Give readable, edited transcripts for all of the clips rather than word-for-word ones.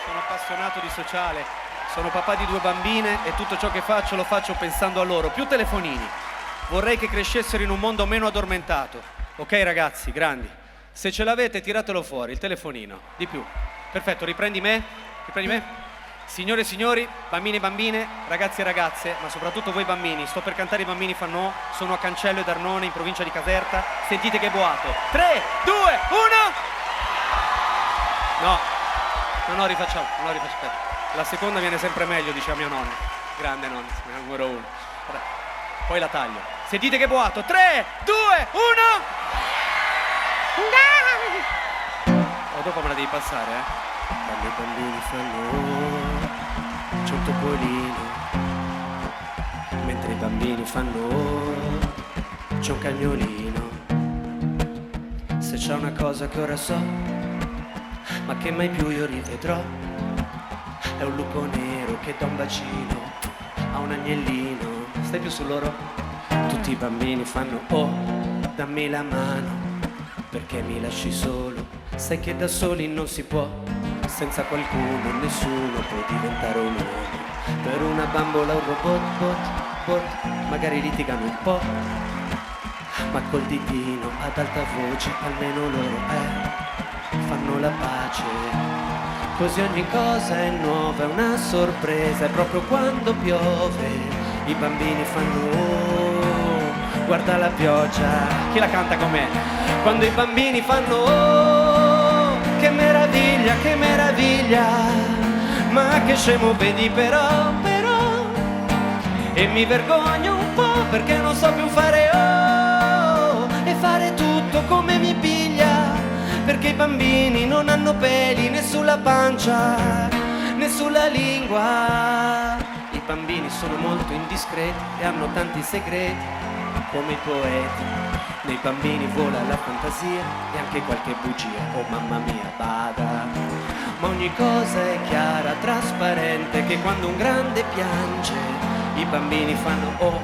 Sono appassionato di sociale, sono papà di 2 bambine e tutto ciò che faccio lo faccio pensando a loro. Più telefonini. Vorrei che crescessero in un mondo meno addormentato. Ok ragazzi, grandi. Se ce l'avete tiratelo fuori, il telefonino. Di più. Perfetto, riprendi me. Signore e signori, bambini e bambine, ragazzi e ragazze, ma soprattutto voi bambini, sto per cantare I bambini fanno O, sono a Cancello ed Arnone in provincia di Caserta. Sentite che boato. 3, 2, 1. No, rifacciamo. Aspetta. La seconda viene sempre meglio, diceva mia nonna. Grande nonna, numero 1. Poi la taglio. Sentite che boato. 3, 2, 1. Dopo me la devi passare, Quando i bambini fanno c'è un topolino. Mentre i bambini fanno c'è un cagnolino. Se c'è una cosa che ora so, ma che mai più io rivedrò, è un lupo nero che dà un bacino a un agnellino. Stai più su loro? Tutti i bambini fanno oh, dammi la mano, perché mi lasci solo. Sai che da soli non si può, senza qualcuno nessuno può diventare un uomo. Per una bambola un robot, magari litigano un po', ma col ditino ad alta voce almeno loro fanno la pace. Così ogni cosa è nuova, è una sorpresa. E proprio quando piove i bambini fanno oh, guarda la pioggia. Chi la canta con me? Quando i bambini fanno oh, che meraviglia, ma che scemo vedi però. E mi vergogno un po' perché non so più fare oh, e fare tutto come mi piglia. Perché i bambini non hanno peli né sulla pancia né sulla lingua. I bambini sono molto indiscreti e hanno tanti segreti come i poeti. Nei bambini vola la fantasia e anche qualche bugia. Oh mamma mia, bada. Ma ogni cosa è chiara, trasparente, che quando un grande piange i bambini fanno oh,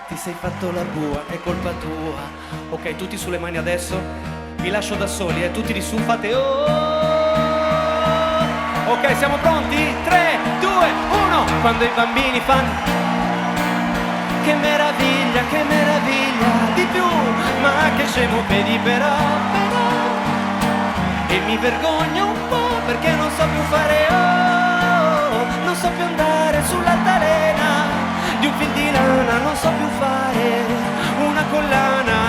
ti sei fatto la bua, è colpa tua. Ok, tutti sulle mani adesso. Vi lascio da soli, tutti di su fate oh. Ok, siamo pronti? 3, 2, 1. Quando i bambini fanno che meraviglia, di più, ma che scemo vedi però. E mi vergogno un po' perché non so più fare oh, non so più andare sull'altalena di un fil di lana, non so più fare una collana.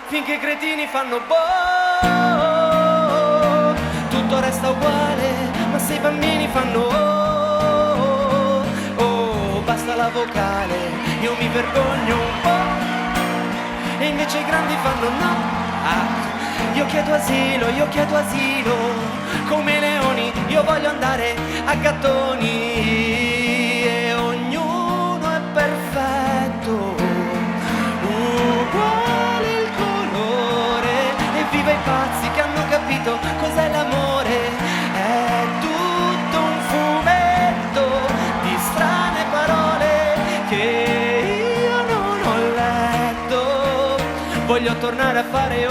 Finché i cretini fanno boh, tutto resta uguale, ma se i bambini fanno oh, oh, basta la vocale, io mi vergogno un po', e invece i grandi fanno no, io chiedo asilo, come leoni, io voglio andare a gattoni, e ognuno è perfetto, viva i pazzi che hanno capito cos'è l'amore. È tutto un fumetto di strane parole che io non ho letto. Voglio tornare a fare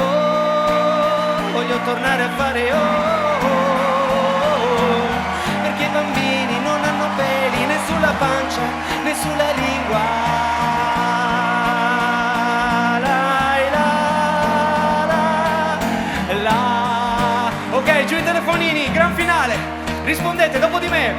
perché i bambini non hanno peli né sulla pancia né sulla lingua. Ok, giù i telefonini, gran finale. Rispondete dopo di me.